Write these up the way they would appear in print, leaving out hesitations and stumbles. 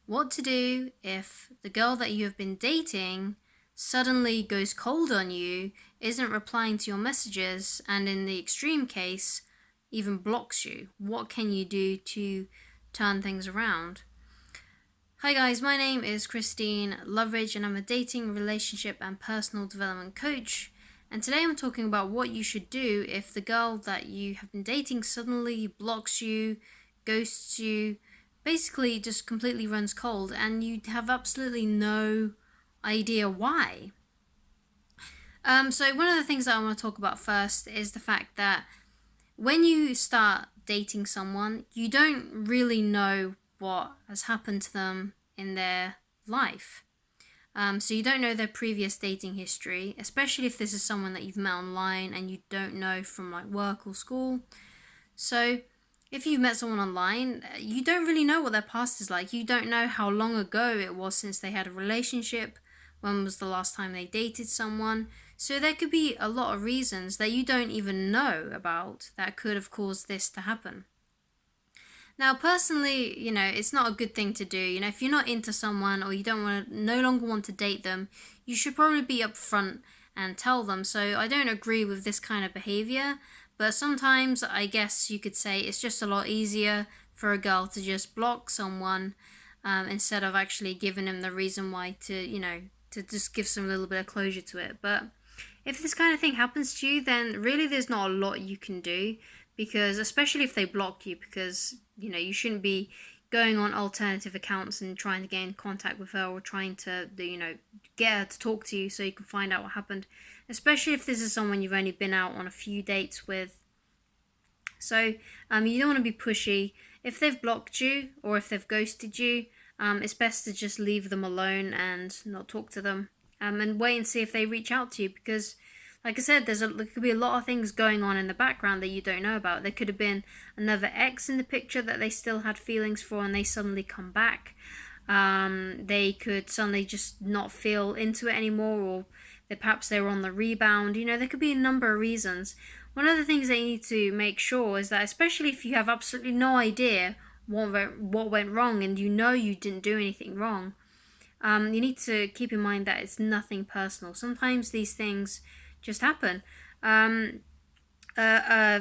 What to do if the girl that you have been dating suddenly goes cold on you, isn't replying to your messages, and in the extreme case, even blocks you. What can you do to turn things around? Hi guys, my name is Christine Loveridge and I'm a dating, relationship and personal development coach. And today I'm talking about what you should do if the girl that you have been dating suddenly blocks you, ghosts you, basically just completely runs cold and you have absolutely no idea why. So one of the things that I want to talk about first is the fact that when you start dating someone, you don't really know what has happened to them in their life. So you don't know their previous dating history, especially if this is someone that you've met online and you don't know from like work or school. So if you've met someone online, you don't really know what their past is like. You don't know how long ago it was since they had a relationship, when was the last time they dated someone. So there could be a lot of reasons that you don't even know about that could have caused this to happen. Now, personally, it's not a good thing to do. If you're not into someone or you don't want to, no longer want to date them, you should probably be upfront and tell them. So I don't agree with this kind of behavior, but sometimes I guess you could say it's just a lot easier for a girl to just block someone instead of actually giving them the reason why to just give some little bit of closure to it. But if this kind of thing happens to you, then really there's not a lot you can do, because especially if they block you, because you shouldn't be going on alternative accounts and trying to get in contact with her or trying to get her to talk to you so you can find out what happened, especially if this is someone you've only been out on a few dates with. So you don't want to be pushy. If they've blocked you or if they've ghosted you, it's best to just leave them alone and not talk to them, and wait and see if they reach out to you, because like I said, there could be a lot of things going on in the background that you don't know about. There could have been another ex in the picture that they still had feelings for and they suddenly come back. They could suddenly just not feel into it anymore, or perhaps they were on the rebound. There could be a number of reasons. One of the things that you need to make sure is that, especially if you have absolutely no idea what went wrong and you didn't do anything wrong, you need to keep in mind that it's nothing personal. Sometimes these things just happen. A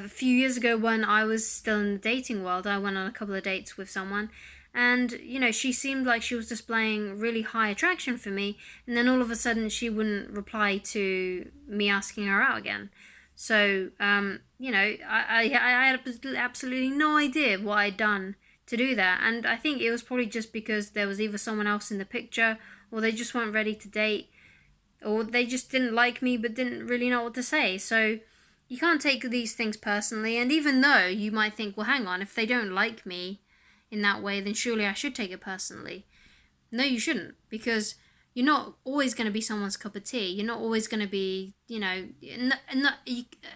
few years ago, when I was still in the dating world, I went on a couple of dates with someone, and she seemed like she was displaying really high attraction for me, and then all of a sudden she wouldn't reply to me asking her out again. So I had absolutely no idea what I'd done to do that, and I think it was probably just because there was either someone else in the picture, or they just weren't ready to date, or they just didn't like me but didn't really know what to say. So you can't take these things personally, and even though you might think, well, hang on, if they don't like me in that way, then surely I should take it personally. No, you shouldn't, because you're not always going to be someone's cup of tea. You're not always going to be,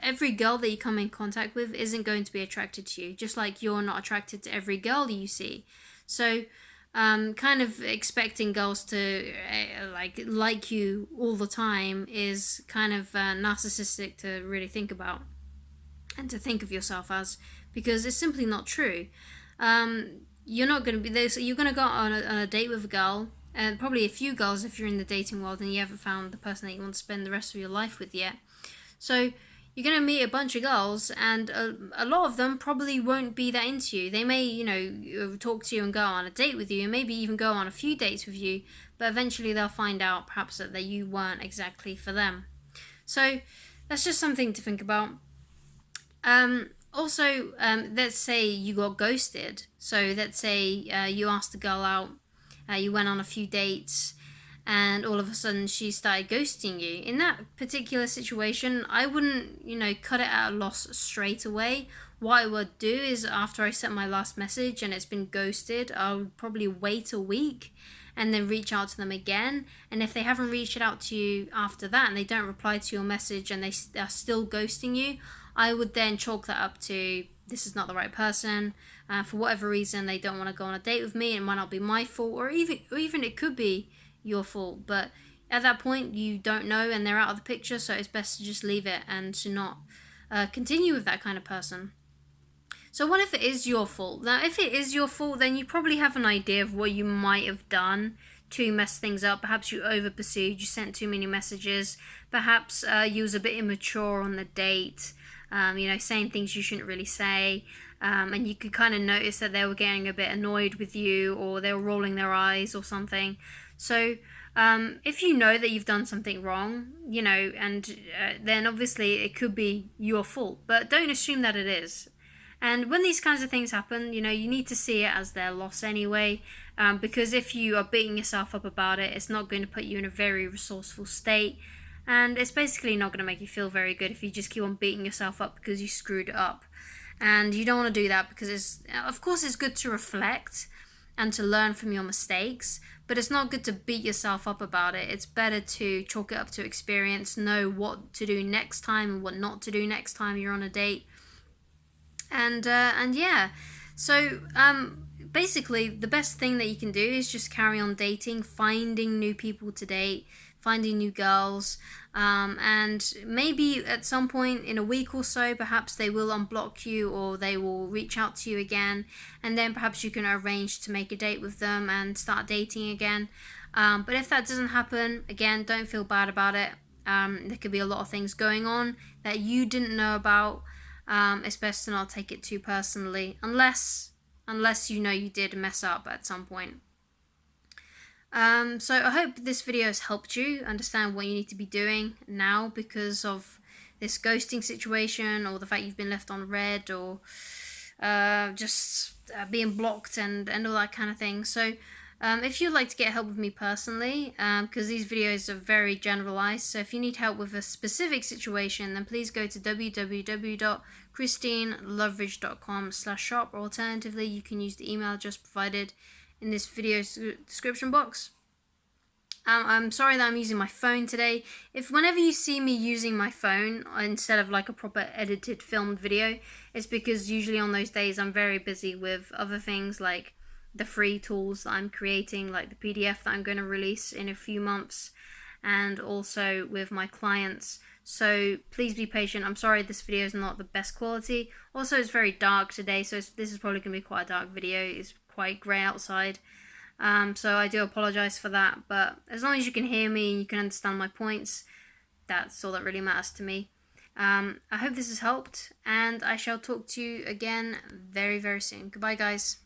every girl that you come in contact with isn't going to be attracted to you, just like you're not attracted to every girl you see. So kind of expecting girls to like you all the time is kind of narcissistic to really think about and to think of yourself as, because it's simply not true. You're not going to be there. So you're going to go on a date with a girl, and probably a few girls if you're in the dating world and you haven't found the person that you want to spend the rest of your life with yet. So you're going to meet a bunch of girls, and a lot of them probably won't be that into you. They may, talk to you and go on a date with you, and maybe even go on a few dates with you, but eventually they'll find out perhaps that you weren't exactly for them. So that's just something to think about. Let's say you got ghosted. So let's say you asked a girl out, you went on a few dates, and all of a sudden she started ghosting you. In that particular situation, I wouldn't, cut it at a loss straight away. What I would do is, after I sent my last message and it's been ghosted, I would probably wait a week and then reach out to them again. And if they haven't reached out to you after that and they don't reply to your message and they are still ghosting you, I would then chalk that up to, this is not the right person. For whatever reason, they don't want to go on a date with me. It might not be my fault, or even it could be your fault. But at that point, you don't know, and they're out of the picture. So it's best to just leave it and to not continue with that kind of person. So what if it is your fault? Now, if it is your fault, then you probably have an idea of what you might have done to mess things up. Perhaps you over pursued, you sent too many messages, perhaps you was a bit immature on the date, saying things you shouldn't really say, and you could kind of notice that they were getting a bit annoyed with you, or they were rolling their eyes or something. So if you know that you've done something wrong, and then obviously it could be your fault, but don't assume that it is. And when these kinds of things happen, you need to see it as their loss anyway, because if you are beating yourself up about it, it's not going to put you in a very resourceful state, and it's basically not going to make you feel very good if you just keep on beating yourself up because you screwed it up. And you don't want to do that because of course, it's good to reflect and to learn from your mistakes, but it's not good to beat yourself up about it. It's better to chalk it up to experience, know what to do next time and what not to do next time you're on a date. And yeah, so basically the best thing that you can do is just carry on dating, finding new people to date, finding new girls, and maybe at some point in a week or so, perhaps they will unblock you or they will reach out to you again, and then perhaps you can arrange to make a date with them and start dating again. But if that doesn't happen, again, don't feel bad about it. There could be a lot of things going on that you didn't know about. It's best to not take it too personally, unless you did mess up at some point. So I hope this video has helped you understand what you need to be doing now because of this ghosting situation, or the fact you've been left on red, or just being blocked and all that kind of thing. So if you'd like to get help with me personally, because these videos are very generalized, so if you need help with a specific situation, then please go to www.christineloveridge.com/shop, or alternatively, you can use the email address provided in this video's description box. I'm sorry that I'm using my phone today. If whenever you see me using my phone instead of like a proper edited filmed video, it's because usually on those days I'm very busy with other things like the free tools that I'm creating, like the PDF that I'm going to release in a few months, and also with my clients. So please be patient. I'm sorry this video is not the best quality. Also, it's very dark today, so this is probably going to be quite a dark video. It's quite grey outside. So I do apologize for that, but as long as you can hear me and you can understand my points, that's all that really matters to me. I hope this has helped, and I shall talk to you again very, very soon. Goodbye, guys.